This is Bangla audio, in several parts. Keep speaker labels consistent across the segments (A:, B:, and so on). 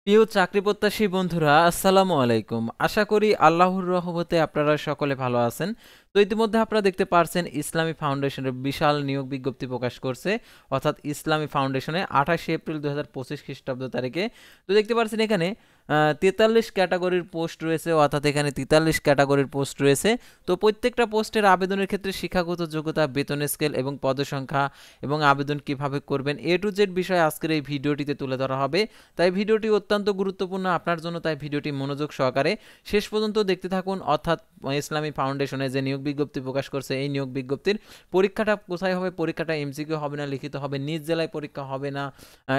A: প্রিয় চাকরি প্রত্যাশী বন্ধুরা, আসসালামু আলাইকুম। আশা করি আল্লাহর রহমতে আপনারা সকলে ভালো আছেন। তো ইতিমধ্যে আপনারা দেখতে পারছেন ইসলামী ফাউন্ডেশনের বিশাল নিয়োগ বিজ্ঞপ্তি প্রকাশ করছে, অর্থাৎ ইসলামী ফাউন্ডেশনে 28 এপ্রিল 2025 খ্রিস্টাব্দ তারিখে। তো দেখতে পাচ্ছেন এখানে 43 ক্যাটাগরির পোস্ট রয়েছে, অর্থাৎ এখানে 43 ক্যাটাগরির পোস্ট রয়েছে। তো প্রত্যেকটা পোস্টের আবেদনের ক্ষেত্রে শিক্ষাগত যোগ্যতা, বেতন স্কেল এবং পদসংখ্যা এবং আবেদন কিভাবে করবেন এ টু জেড বিষয় আজকের এই ভিডিওটিতে তুলে ধরা হবে। তাই ভিডিওটি অত্যন্ত গুরুত্বপূর্ণ আপনার জন্য, তাই ভিডিওটি মনোযোগ সহকারে শেষ পর্যন্ত দেখতে থাকুন। অর্থাৎ ইসলামী ফাউন্ডেশনে যে নিয়োগ বিজ্ঞপ্তি প্রকাশ করছে, এই নিয়োগ বিজ্ঞপ্তির পরীক্ষাটা কোথায় হবে, পরীক্ষাটা এমসিকিউ হবে না লিখিত হবে, নিজ জেলায় পরীক্ষা হবে না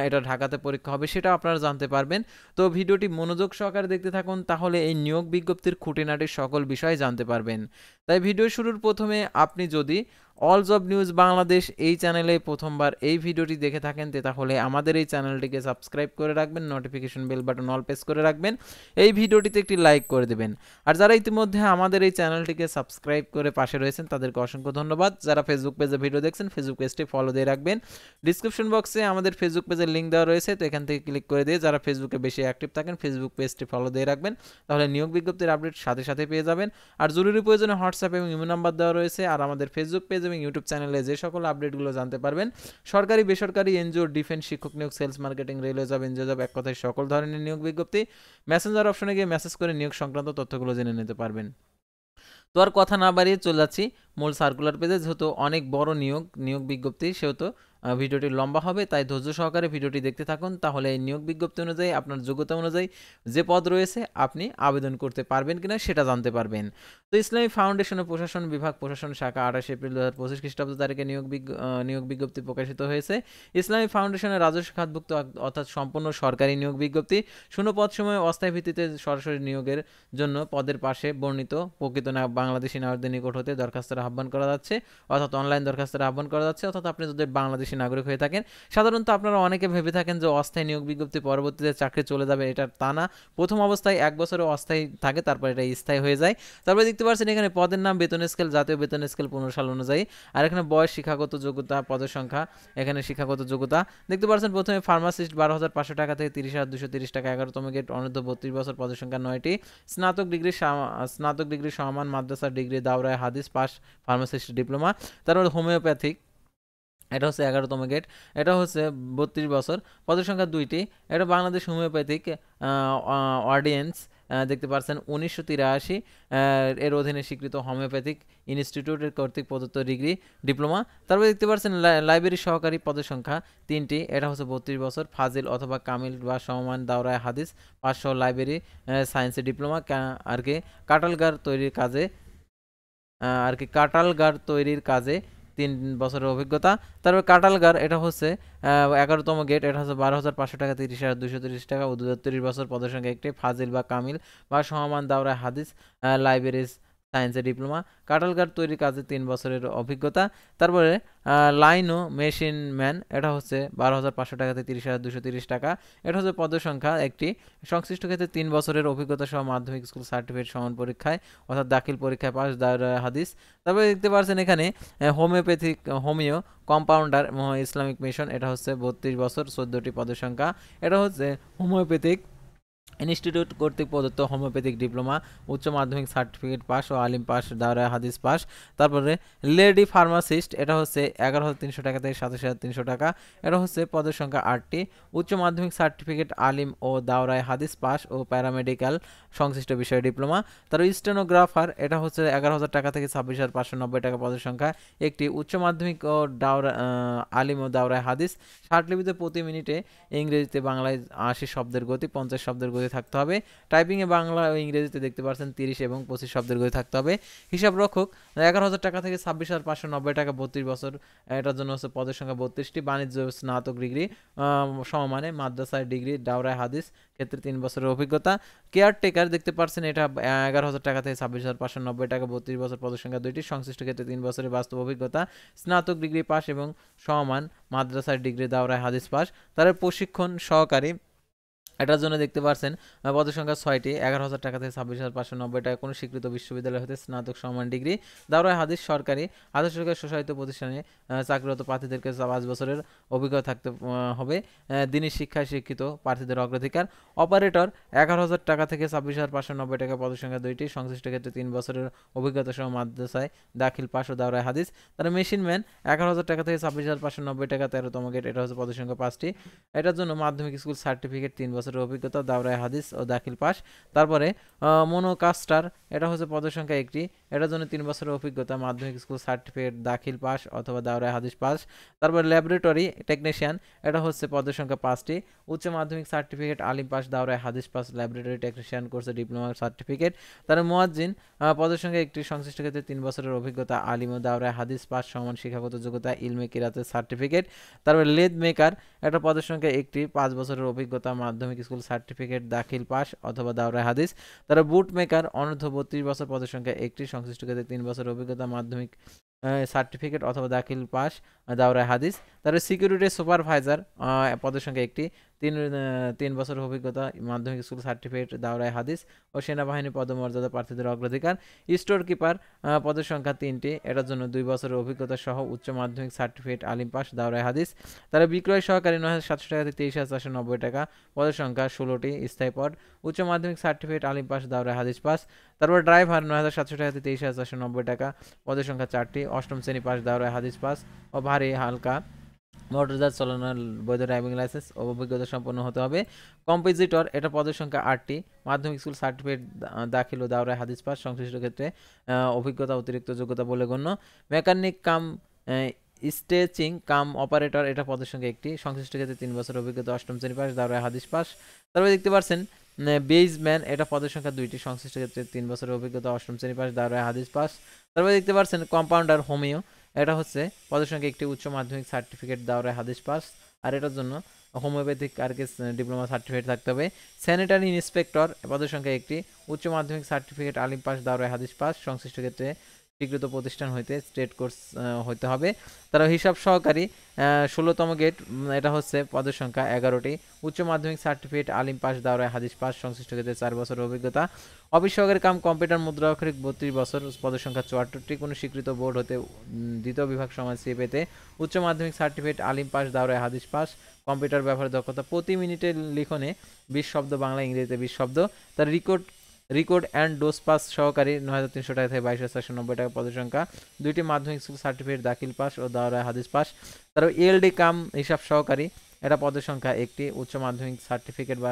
A: এটা ঢাকাতে পরীক্ষা হবে, সেটা আপনারা জানতে পারবেন। তো ভিডিওটি মনোযোগ সহকারে দেখতে থাকুন, তাহলে এই নিয়োগ বিজ্ঞপ্তির খুঁটিনাটির সকল বিষয় জানতে পারবেন। তাই ভিডিও শুরুর প্রথমে আপনি যদি অল জব নিউজ বাংলাদেশ এই চ্যানেলে প্রথমবার এই ভিডিওটি দেখে থাকেন, তাহলে আমাদের এই চ্যানেলটিকে সাবস্ক্রাইব করে রাখবেন, notification bell button all press করে রাখবেন, এই ভিডিওটিতে একটি লাইক করে দেবেন। আর যারা ইতিমধ্যে আমাদের এই চ্যানেলটিকে সাবস্ক্রাইব করে পাশে রয়েছেন তাদেরকে অসংখ্য ধন্যবাদ। যারা ফেসবুক পেজে ভিডিও দেখছেন, ফেসবুক পেজটি ফলো দিয়ে রাখবেন। ডিসক্রিপশন বক্সে আমাদের ফেসবুক পেজের লিঙ্ক দেওয়া রয়েছে, তো এখান থেকে ক্লিক করে দিয়ে যারা ফেসবুকে বেশি অ্যাক্টিভ থাকেন ফেসবুক পেজটি ফলো দিয়ে রাখবেন, তাহলে নিয়োগ বিজ্ঞপ্তির আপডেট সাথে সাথে পেয়ে যাবেন। আর জরুরি প্রয়োজনে হোয়াটসঅ্যাপ এবং ইমো নাম্বার দেওয়া রয়েছে। আর আমাদের ফেসবুক পেজ এবং ইউটিউব চ্যানেলে যে সকল আপডেটগুলো জানতে পারবেন, সরকারি বেসরকারি এনজিও, ডিফেন্স, শিক্ষক নিয়োগ, sales marketing, railway job, NGO job, এক কথায় সকল ধরনের নিয়োগ বিজ্ঞপ্তি মেসেঞ্জার অপশনে গিয়ে মেসেজ করে নিয়োগ সংক্রান্ত তথ্যগুলো জেনে নিতে পারবেন। তো আর কথা না বাড়িয়ে চলে যাচ্ছি মূল সার্কুলার পেজে। যেহেতু অনেক বড় নিয়োগ বিজ্ঞপ্তি, সেহেতু ভিডিওটি লম্বা হবে, তাই ধৈর্য সহকারে ভিডিওটি দেখতে থাকুন, তাহলে এই নিয়োগ বিজ্ঞপ্তি অনুযায়ী আপনার যোগ্যতা অনুযায়ী যে পদ রয়েছে আপনি আবেদন করতে পারবেন কিনা সেটা জানতে পারবেন। তো ইসলামী ফাউন্ডেশন ও প্রশাসন বিভাগ, প্রশাসন শাখা, 28 এপ্রিল 2025 খ্রিস্টাব্দ তারিখে নিয়োগ বিজ্ঞপ্তি প্রকাশিত হয়েছে। ইসলামী ফাউন্ডেশনের রাজস্ব খাতভুক্ত অর্থাৎ সম্পূর্ণ সরকারি নিয়োগ বিজ্ঞপ্তি। শূন্য পদ সময় অস্থায়ী ভিত্তিতে সরাসরি নিয়োগের জন্য পদের পাশে বর্ণিত প্রকৃত বাংলাদেশি নাগরিকদের নিকট হতে দরখাস্তের আহ্বান করা যাচ্ছে, অর্থাৎ অনলাইন দরখাস্তের আহ্বান করা যাচ্ছে। অর্থাৎ আপনি যদি বাংলাদেশি নাগরিক হয়ে থাকেন, সাধারণত আপনারা অনেকে ভেবে থাকেন যে অস্থায়ী নিয়োগ বিজ্ঞপ্তি পরবর্তীতে চাকরি চলে যাবে, এটা তা না। প্রথম অবস্থায় 1 বছরে অস্থায়ী থাকে, তারপর এটা স্থায়ী হয়ে যায়। তারপরে দেখতে পাচ্ছেন এখানে পদের নাম, বেতন স্কেল, জাতীয় বেতন স্কেল 15 সাল অনুযায়ী। আর এখানে বয়স, শিক্ষাগত যোগ্যতা, পদের সংখ্যা, এখানে শিক্ষাগত যোগ্যতা দেখতে পাচ্ছেন। প্রথমে ফার্মাসিস্ট 12,500 টাকা থেকে 30,230 টাকা, 11তম গেট, অনূর্ধ্ব 32 বছর, পদের সংখ্যা 9টি। স্নাতক ডিগ্রি সমান মাদ্রাসা ডিগ্রি, দাওরায় হাদিস পাস, ফার্মাসিস্ট ডিপ্লোমা। তারপর হোমিওপ্যাথিক, এটা হচ্ছে 11তম গেট, এটা হচ্ছে 32 বছর, পদের সংখ্যা 2টি। এটা বাংলাদেশ হোমিওপ্যাথিক অর্ডিন্যান্স দেখতে পাচ্ছেন 1983 এর অধীনে স্বীকৃত হোমিওপ্যাথিক ইনস্টিটিউটের কর্তৃক প্রদত্ত ডিগ্রি, ডিপ্লোমা। তারপরে দেখতে পাচ্ছেন লাইব্রেরি সহকারী, পদের সংখ্যা 3টি। এটা হচ্ছে 32 বছর, ফাজিল অথবা কামিল বা সমমান, দাওরায় হাদিস 500, লাইব্রেরি সায়েন্সে ডিপ্লোমা। আর কি কাটালগার তৈরির কাজে 3 বছরের অভিজ্ঞতা। তারপর কাটালগার, এটা হচ্ছে 11তম গেট, এটা হচ্ছে 12,500 টাকা, 30,230 টাকা, 32 বছর, পদের সংখ্যা 1টি। ফাজিল বা কামিল বা সমমান, দাওরায় হাদিস লাইব্রেরিজ সায়েন্সে ডিপ্লোমা। কাটালগার তৈরির কাজে 3 বছরের অভিজ্ঞতা। তারপরে লাইন ও মেশিন ম্যান, এটা হচ্ছে 12,500 টাকা থেকে 30,230 টাকা, এটা হচ্ছে পদের সংখ্যা 1টি। সংশ্লিষ্ট ক্ষেত্রে 3 বছরের অভিজ্ঞতা সহ মাধ্যমিক স্কুল সার্টিফিকেট সমান পরীক্ষায়, অর্থাৎ দাখিল পরীক্ষায় পাস, দাওরায় হাদিস। তারপরে দেখতে পাচ্ছেন এখানে হোমিও কম্পাউন্ডার ইসলামিক মিশন, এটা হচ্ছে 32 বছর, 14টি পদের সংখ্যা। এটা হচ্ছে হোমিওপ্যাথিক ইনস্টিটিউট কর্তৃক প্রদত্ত হোমিওপ্যাথিক ডিপ্লোমা, উচ্চ মাধ্যমিক সার্টিফিকেট পাস ও আলিম পাস, দাওরায় হাদিস পাস। তারপরে লেডি ফার্মাসিস্ট, এটা হচ্ছে 11,300 টাকা থেকে 27,300 টাকা, এটা হচ্ছে পদের সংখ্যা 8টি। উচ্চ মাধ্যমিক সার্টিফিকেট, আলিম ও দাওরায় হাদিস পাস ও প্যারামেডিক্যাল সংশ্লিষ্ট বিষয়ে ডিপ্লোমা। তারপর স্টেনোগ্রাফার, এটা হচ্ছে 11,000 টাকা থেকে 26,590 টাকা, পদের সংখ্যা 1টি। উচ্চ মাধ্যমিক ও আলিম ও দাওরায় হাদিস, ষাটলিপিতে প্রতি মিনিটে ইংরেজিতে বাংলায় 80 শব্দের গতি, 50 শব্দের গতি থাকতে হবে। টাইপিংয়ে বাংলা ও ইংরেজিতে দেখতে পাচ্ছেন 30 এবং 25 শব্দের গতি থাকতে হবে। হিসাব রক্ষক 11,000 টাকা থেকে 26,590 টাকা, 32 বছর, এটার জন্য হচ্ছে পদের সংখ্যা 32টি। বাণিজ্য স্নাতক ডিগ্রি সমমানে, মাদ্রাসায় ডিগ্রি, দাওরায় হাদিস ক্ষেত্রে 3 বছরের অভিজ্ঞতা। কেয়ারটেকার দেখতে পাচ্ছেন, এটা 11,000 টাকা থেকে 26,590 টাকা, 32 বছর, পদের সংখ্যা 2টি। সংশ্লিষ্ট ক্ষেত্রে 3 বছরের বাস্তব অভিজ্ঞতা, স্নাতক ডিগ্রি পাস এবং সমান মাদ্রাসার ডিগ্রি, দাওরায় হাদিস পাস। তার প্রশিক্ষণ সহকারী এটার জন্য দেখতে পাচ্ছেন পদের সংখ্যা 6টি, 11,000 টাকা থেকে 26,590 টাকা। কোনো স্বীকৃত বিশ্ববিদ্যালয় হতে স্নাতক সমান ডিগ্রি, দাওরায়ে হাদিস সরকারি আধা সরকারি স্বশাসিত প্রতিষ্ঠানে চাকরিরত প্রার্থীদেরকে 5 বছরের অভিজ্ঞতা থাকতে হবে। দিনী শিক্ষায় শিক্ষিত প্রার্থীদের অগ্রাধিকার। অপারেটর 11,000 টাকা থেকে 26,590 টাকা, পদের সংখ্যা 2টি, সংশ্লিষ্ট ক্ষেত্রে 3 বছরের অভিজ্ঞতা সহ মাদ্রাসায় দাখিল পাস ও দাওরায়ে হাদিস। তারা মেশিন ম্যান 11,000 টাকা থেকে 26,590 টাকা, 13তম গেট, এটা হচ্ছে পদের সংখ্যা 5টি। এটার জন্য মাধ্যমিক স্কুল সার্টিফিকেট, 3 বছরের অভিজ্ঞতা, দাওরায়ে হাদিস ও দাখিল পাস। তারপরে মনোকাস্টার, এটা হচ্ছে পদের সংখ্যা 1টি, এটার জন্য 3 বছরের অভিজ্ঞতা, মাধ্যমিক স্কুল সার্টিফিকেট, দাখিল পাস অথবা দাওরায়ে হাদিস পাস। তারপরে ল্যাবরেটরি টেকনিশিয়ান, এটা হচ্ছে পদের সংখ্যা 5টি, উচ্চ মাধ্যমিক সার্টিফিকেট, আলিম পাস, দাওরায়ে হাদিস পাস, ল্যাবরেটরি টেকনিশিয়ান কোর্সে ডিপ্লোমা সার্টিফিকেট। তার মুয়াজ্জিন, পদের সংখ্যা 1টি, সংশ্লিষ্ট ক্ষেত্রে 3 বছরের অভিজ্ঞতা, আলিম ও দাওরায়ে হাদিস পাস সমান শিক্ষাগত যোগ্যতা, ইলমে কিরাতের সার্টিফিকেট। তারপরে লেদ মেকার, এটা পদের সংখ্যা 1টি, 5 বছরের অভিজ্ঞতা, মাধ্যমিক স্কুল সার্টিফিকেট, দাখিল পাস অথবা দাওরায়ে হাদিস। তারা বুট মেকার, অনূর্ধ্ব 32 বছর, পদের সংখ্যা 1টি, সংশ্লিষ্ট ক্ষেত্রে 3 বছরের অভিজ্ঞতা, মাধ্যমিক সার্টিফিকেট অথবা দাখিল পাস, দাওরায়ে হাদিস। তারপরে সিকিউরিটি সুপারভাইজার, পদের সংখ্যা 1টি, 3 বছরের অভিজ্ঞতা, মাধ্যমিক স্কুল সার্টিফিকেট, দাওরায়ে হাদিস ও সেনাবাহিনী পদমর্যাদা প্রার্থীদের অগ্রাধিকার। স্টোর কিপার, পদের সংখ্যা 3টি, এটার জন্য 2 বছরের অভিজ্ঞতা সহ উচ্চ মাধ্যমিক সার্টিফিকেট, আলিম পাস, দাওরায়ে হাদিস। তারা বিক্রয় সহকারী 9,700 টাকা থেকে 23,490 টাকা, পদের সংখ্যা 16টি, স্থায়ী পদ, উচ্চ মাধ্যমিক সার্টিফিকেট, আলিম পাস, দাওরায়ে হাদিস পাস। তারপর ড্রাইভার 9,700 টাকা থেকে 23,490 টাকা, পদের সংখ্যা 4টি, অষ্টম শ্রেণী পাস, দাওরায়ে হাদিস পাস ও ভারী হালকা মোটরযান চালানোর বৈধ ড্রাইভিং লাইসেন্স ও অভিজ্ঞতা সম্পন্ন হতে হবে। কম্পোজিটর, এটা পদের সংখ্যা 8টি, মাধ্যমিক স্কুল সার্টিফিকেট, দাখিল ও দাওরায়ে হাদিস পাস, সংশ্লিষ্ট ক্ষেত্রে অভিজ্ঞতা অতিরিক্ত যোগ্যতা বলে গণ্য। মেকানিক কাম স্টেচিং কাম অপারেটর, এটা পদের সংখ্যা 1টি, সংশ্লিষ্ট ক্ষেত্রে 3 বছর অভিজ্ঞতা, অষ্টম শ্রেণী পাস, দাওরায়ে হাদিস পাস। তারপরে দেখতে পাচ্ছেন বেইজম্যান, এটা পদের সংখ্যা 2টি, সংশ্লিষ্ট ক্ষেত্রে 3 বছরের অভিজ্ঞতা, অষ্টম শ্রেণী পাস, দাওরায়ে হাদিস পাস। তারপরে দেখতে পাচ্ছেন কম্পাউন্ডার হোমিও, এটা হচ্ছে পদের সংখ্যা 1টি, উচ্চ মাধ্যমিক সার্টিফিকেট, দাওরায়ে হাদিস পাস, আর এটার জন্য হোমিওপ্যাথিক আরকেস ডিপ্লোমা সার্টিফিকেট থাকতে হবে। স্যানিটারি ইন্সপেক্টর, পদের সংখ্যা 1টি, উচ্চ মাধ্যমিক সার্টিফিকেট, আলিম পাস, দাওরায়ে হাদিস পাস, সংশ্লিষ্ট ক্ষেত্রে স্বীকৃত প্রতিষ্ঠান হইতে স্টেট কোর্স হইতে হবে। তারা হিসাব সহকারী 16তম গেট, এটা হচ্ছে পদের সংখ্যা 11টি, উচ্চ মাধ্যমিক সার্টিফিকেট, আলিম পাস, দাওরায়ে হাদিস পাস, সংশ্লিষ্ট ক্ষেত্রে 4 বছরের অভিজ্ঞতা। অফিস সহকারী কাম কম্পিউটার মুদ্রা অক্ষরিক 32 বছর, পদের সংখ্যা 74টি, কোনো স্বীকৃত বোর্ড হতে দ্বিতীয় বিভাগ সমাজ সি পেতে উচ্চ মাধ্যমিক সার্টিফিকেট, আলিম পাস, দাওরায়ে হাদিস পাস, কম্পিউটার ব্যবহার দক্ষতা, প্রতি মিনিটের লিখনে 20 শব্দ, বাংলা ইংরেজিতে 20 শব্দ। তার রিকর্ড অ্যান্ড ডোজ পাস সহকারী 9,300 টাকা থেকে 22,490 টাকা, পদের সংখ্যা 2টি, মাধ্যমিক স্কুল সার্টিফিকেট, দাখিল পাস ও দাওরায়ে হাদিস পাস। তারপর এলডি কাম হিসাব সহকারী, এটা পদের সংখ্যা 1টি, উচ্চ মাধ্যমিক সার্টিফিকেট বা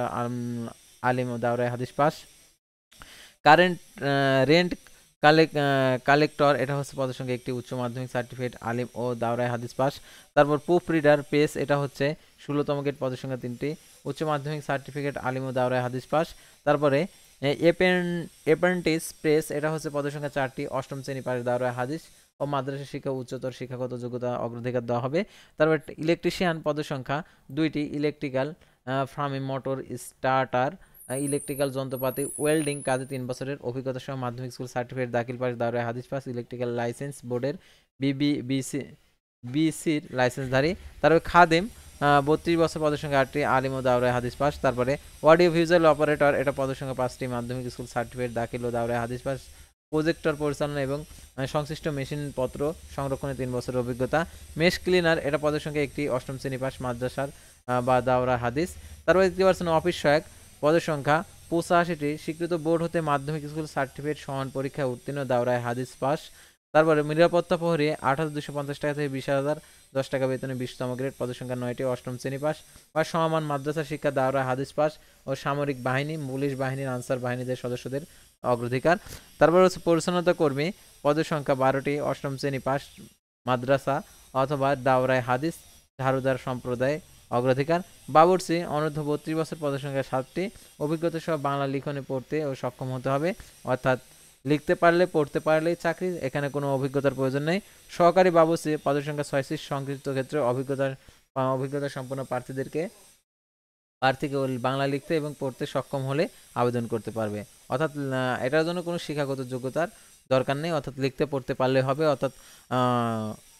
A: আলিম ও দাওরায়ে হাদিস পাস। কারেন্ট রেন্ট কালেক্টর, এটা হচ্ছে পদের সংখ্যা 1টি, উচ্চ মাধ্যমিক সার্টিফিকেট, আলিম ও দাওরায়ে হাদিস পাস। তারপর প্রুফ রিডার প্রেস, এটা হচ্ছে 16তম গেট, পদের সংখ্যা 3টি, উচ্চ মাধ্যমিক সার্টিফিকেট, আলিম ও দাওরায়ে হাদিস পাস। তারপরে অ্যাপ্রেন্টিস প্রেস, এটা হচ্ছে পদের সংখ্যা 4টি, অষ্টম শ্রেণী পাস, দাওরায়ে হাদিস ও মাদ্রাসা শিক্ষা উচ্চতর শিক্ষাগত যোগ্যতা অগ্রাধিকার দেওয়া হবে। তারপর ইলেকট্রিশিয়ান, পদের সংখ্যা 2টি, ইলেকট্রিক্যাল ফ্রামি মোটর স্টার্টার, ইলেকট্রিক্যাল যন্ত্রপাতি, ওয়েল্ডিং কাজে 3 বছরের অভিজ্ঞতা সহ মাধ্যমিক স্কুল সার্টিফিকেট, দাখিল পাস, দাওরায়ে হাদিস পাস, ইলেকট্রিক্যাল লাইসেন্স বোর্ডের বিসির লাইসেন্সধারী। তারপরে খাদেম 32 বছর, পদের সংখ্যা 8টি, আলিম ও দাওরায়ে হাদিস পাস। তারপরে অডিও ভিজুয়াল অপারেটর, এটা পদের সংখ্যা 5টি, মাধ্যমিক স্কুল সার্টিফিকেট, দাখিল ও দাওরায়ে হাদিস পাস, প্রজেক্টর পরিচালনা এবং সংশ্লিষ্ট মেশিনপত্র সংরক্ষণে 3 বছরের অভিজ্ঞতা। মেশ ক্লিনার, এটা পদের সংখ্যা 1টি, অষ্টম শ্রেণী পাস, মাদ্রাসার বা দাওরায়ে হাদিস। তারপরে দেখতে পাচ্ছেন অফিস সহায়ক, পদের সংখ্যা 85টি, স্বীকৃত বোর্ড হতে মাধ্যমিক স্কুল সার্টিফিকেট, সমান পরীক্ষায় উত্তীর্ণ, দাওরায়ে হাদিস পাস। তারপরে নিরাপত্তা প্রহরী 8,250 টাকা থেকে 20,010 টাকা বেতনে 20তম গ্রেড, পদের সংখ্যা 9টি, অষ্টম শ্রেণী পাস বা সমমান মাদ্রাসা শিক্ষা, দাওরায়ে হাদিস পাস ও সামরিক বাহিনী, পুলিশ বাহিনীর আনসার বাহিনীদের সদস্যদের অগ্রাধিকার। তারপর হচ্ছে পরিচ্ছন্নতা কর্মী, পদের সংখ্যা 12টি, অষ্টম শ্রেণী পাস, মাদ্রাসা অথবা দাওরায়ে হাদিস, ঝাড়ুদার সম্প্রদায় অগ্রাধিকার। বাবুর্চি অনূর্ধ্ব 32 বছর, পদের সংখ্যা 7টি, অভিজ্ঞতা সহ বাংলা লিখনে পড়তে ও সক্ষম হতে হবে, অর্থাৎ লিখতে পারলে পড়তে পারলেই চাকরি, এখানে কোনো অভিজ্ঞতার প্রয়োজন নেই। সহকারী বাবুর্চি, পদের সংখ্যা 6টি, সংক্ষিপ্ত ক্ষেত্রে অভিজ্ঞতা সম্পন্ন প্রার্থীকে বাংলা লিখতে এবং পড়তে সক্ষম হলে আবেদন করতে পারবে, অর্থাৎ এটার জন্য কোনো শিক্ষাগত যোগ্যতার দরকার নেই, অর্থাৎ লিখতে পড়তে পারলে হবে, অর্থাৎ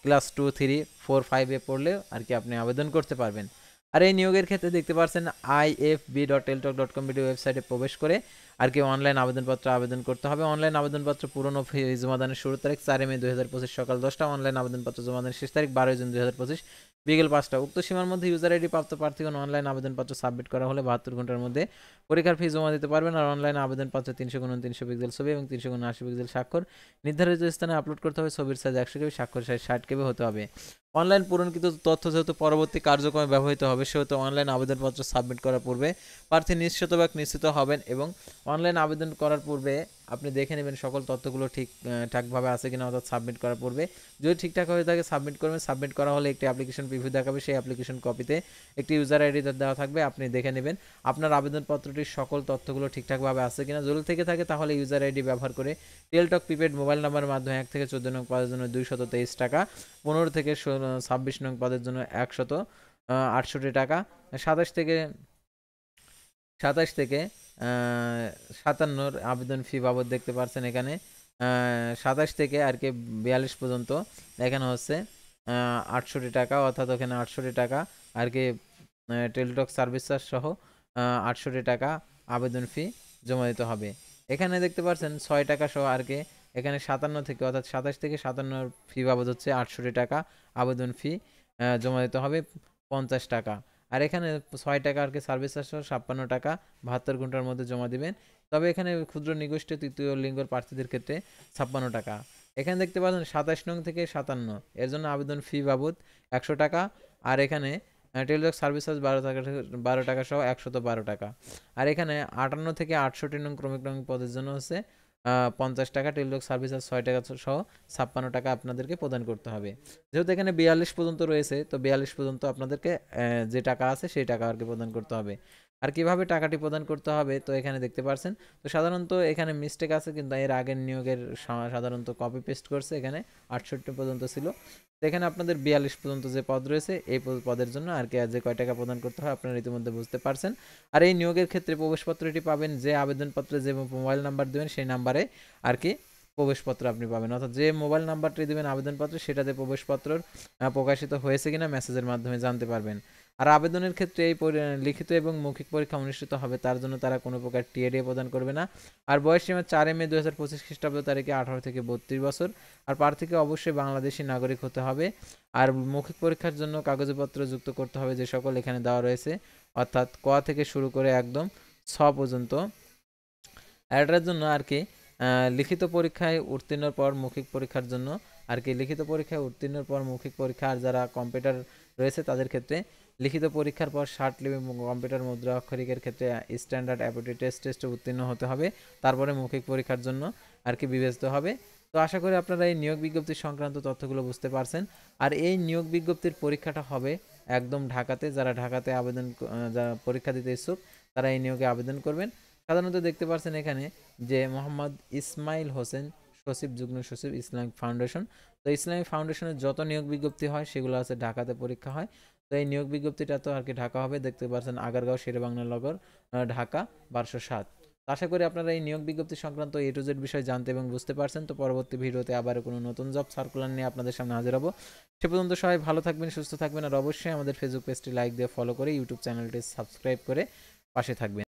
A: ক্লাস 2, 3, 4, 5 পড়লে আর কি আপনি আবেদন করতে পারবেন। আর এই নিয়োগের ক্ষেত্রে দেখতে পাচ্ছেন ifb.teltalk.com ওয়েবসাইটে প্রবেশ করে আর কি অনলাইন আবেদনপত্র আবেদন করতে হবে। অনলাইন আবেদনপত্র পূরণ ও ফি জমাদানের শুরুর তারিখ 4 মে 2025 সকাল 10টা। অনলাইন আবেদনপত্র জমাদানের শেষ তারিখ 12 জুন 2025 বিকেল 5টা। উক্ত সীমার মধ্যে ইউজার আইডি প্রাপ্ত প্রার্থীগণ অনলাইন আবেদনপত্র সাবমিট করা হলে 72 ঘন্টার মধ্যে পরীক্ষার ফি জমা দিতে পারবেন। আর অনলাইন আবেদনপত্রে 300 x 300 পিক্সেল ছবি এবং 300 x 80 পিক্সেল স্বাক্ষর নির্ধারিত স্থানে আপলোড করতে হবে। ছবির সাইজ 100 কেবি, স্বাক্ষর সাইজ 60 কেবি হতে হবে। অনলাইন পূরণকৃত তথ্য যেহেতু পরবর্তী কার্যক্রমে ব্যবহৃত হবে, সেহেতু অনলাইন আবেদনপত্র সাবমিট করার পূর্বে প্রার্থী নিশ্চিতভাবে নিশ্চিত হবেন এবং অনলাইন আবেদন করার পূর্বে আপনি দেখে নেবেন সকল তথ্যগুলো ঠিকঠাকভাবে আছে কিনা, অর্থাৎ সাবমিট করার পূর্বে যদি ঠিকঠাক হয়ে থাকে সাবমিট করবেন। সাবমিট করা হলে একটি অ্যাপ্লিকেশন প্রিভিউ দেখাবে, সেই অ্যাপ্লিকেশন কপিতে একটি ইউজার আইডি দেওয়া থাকবে, আপনি দেখে নেবেন আপনার আবেদনপত্রটির সকল তথ্যগুলো ঠিকঠাকভাবে আছে কিনা। যদি থেকে থাকে তাহলে ইউজার আইডি ব্যবহার করে টেলটক প্রিপেড মোবাইল নাম্বারের মাধ্যমে 1 থেকে 14 নং পদের জন্য 223 টাকা, 15 থেকে 26 নং পদের জন্য 168 টাকা, 27 থেকে 57 আবেদন ফি বাবদ দেখতে পাচ্ছেন এখানে 27 থেকে আর কি 42 পর্যন্ত এখানে হচ্ছে 68 টাকা, অর্থাৎ ওখানে 68 টাকা আর কি টেলিটক সার্ভিস চার্জ সহ 68 টাকা আবেদন ফি জমা দিতে হবে। এখানে দেখতে পাচ্ছেন 6 টাকা সহ আর কি এখানে 57 থেকে অর্থাৎ 27 থেকে 57 ফি বাবদ হচ্ছে 68 টাকা আবেদন ফি জমা দিতে হবে 50 টাকা। আর এখানে 6 টাকা আর কি সার্ভিস চার্জ সহ 56 টাকা 72 ঘন্টার মধ্যে জমা দিবেন। তবে এখানে ক্ষুদ্র নিগোষ্ঠী তৃতীয় লিঙ্গের প্রার্থীদের ক্ষেত্রে 56 টাকা। এখানে দেখতে পাচ্ছেন 27 নং থেকে 57 এর জন্য আবেদন ফি বাবদ 100 টাকা। আর এখানে টেলিটক সার্ভিস চার্জ 12 টাকা সহ 112 টাকা। আর এখানে 58 থেকে 68 নং ক্রমিক নং পদের জন্য হচ্ছে 50 টাকা, টেলিটক সার্ভিস চার্জ 6 টাকা সহ 56 টাকা আপনাদেরকে প্রদান করতে হবে। যেহেতু এখানে 42 পর্যন্ত রয়েছে, তো 42 পর্যন্ত আপনাদেরকে যে টাকা আছে সেই টাকা আর কি প্রদান করতে হবে। আর কিভাবে টাকাটি প্রদান করতে হবে তো এখানে দেখতে পাচ্ছেন। তো সাধারণত এখানে মিস্টেক আছে, কিন্তু এর আগের নিয়োগের সাধারণত কপি পেস্ট করছে, এখানে 68 পর্যন্ত ছিল। তো এখানে আপনাদের 42 পর্যন্ত যে পদ রয়েছে এই পদের জন্য আর কি যে কয় টাকা প্রদান করতে হয় আপনারা ইতিমধ্যে বুঝতে পারছেন। আর এই নিয়োগের ক্ষেত্রে প্রবেশপত্রটি পাবেন যে আবেদনপত্রে যে মোবাইল নাম্বার দেবেন সেই নাম্বারে আর কি প্রবেশপত্র আপনি পাবেন, অর্থাৎ যে মোবাইল নাম্বারটি দেবেন আবেদনপত্রে সেটাতে প্রবেশপত্র প্রকাশিত হয়েছে কিনা মেসেজের মাধ্যমে জানতে পারবেন। আর আবেদনের ক্ষেত্রে এই লিখিত এবং মৌখিক পরীক্ষা অনুষ্ঠিত হবে, তার জন্য তারা কোনো প্রকার টিএডি প্রদান করবে না। আর বয়স সীমা 4 মে 2025 খ্রিস্টাব্দ তারিখে 18 থেকে 32 বছর। আর প্রার্থীকে অবশ্যই বাংলাদেশি নাগরিক হতে হবে। আর মৌখিক পরীক্ষার জন্য কাগজপত্র যুক্ত করতে হবে যে সকল এখানে দেওয়া রয়েছে, অর্থাৎ ক থেকে শুরু করে একদম 6 পর্যন্ত। এটার জন্য আর কি লিখিত পরীক্ষায় উত্তীর্ণর পর মৌখিক পরীক্ষার জন্য আর কি লিখিত পরীক্ষায় উত্তীর্ণর পর মৌখিক পরীক্ষা, আর যারা কম্পিউটার রয়েছে তাদের ক্ষেত্রে লিখিত পরীক্ষার পর শার্টলিপি কম্পিউটার মুদ্রা অক্ষরিকের ক্ষেত্রে স্ট্যান্ডার্ড অ্যাপটিটিউড টেস্টে উত্তীর্ণ হতে হবে, তারপরে মৌখিক পরীক্ষার জন্য আর কি বিবেচিত হবে। তো আশা করি আপনারা এই নিয়োগ বিজ্ঞপ্তি সংক্রান্ত তথ্যগুলো বুঝতে পারছেন। আর এই নিয়োগ বিজ্ঞপ্তির পরীক্ষাটা হবে একদম ঢাকাতে, যারা ঢাকাতে যারা পরীক্ষা দিতে ইচ্ছুক তারা এই নিয়োগে আবেদন করবেন। সাধারণত দেখতে পাচ্ছেন এখানে যে মোহাম্মদ ইসমাইল হোসেন সচিব, যুগ্ম সচিব, ইসলামিক ফাউন্ডেশন। তো ইসলামিক ফাউন্ডেশনের যত নিয়োগ বিজ্ঞপ্তি হয় সেগুলো আছে ঢাকাতে পরীক্ষা হয়। তো এই নিয়োগ বিজ্ঞপ্তিটা তো আর কি ঢাকা হবে, দেখতে পাচ্ছেন আগারগাঁও শেরেবাংলা নগর, ঢাকা 1207। আশা করি আপনারা এই নিয়োগ বিজ্ঞপ্তি সংক্রান্ত A to Z বিষয় জানতে এবং বুঝতে পারছেন। তো পরবর্তী ভিডিওতে আবার কোনো নতুন জব সার্কুলার নিয়ে আপনাদের সামনে হাজির হব। সে পর্যন্ত সবাই ভালো থাকবেন, সুস্থ থাকবেন, আর অবশ্যই আমাদের ফেসবুক পেজটি লাইক দিয়ে ফলো করে ইউটিউব চ্যানেলটি সাবস্ক্রাইব করে পাশে থাকবেন।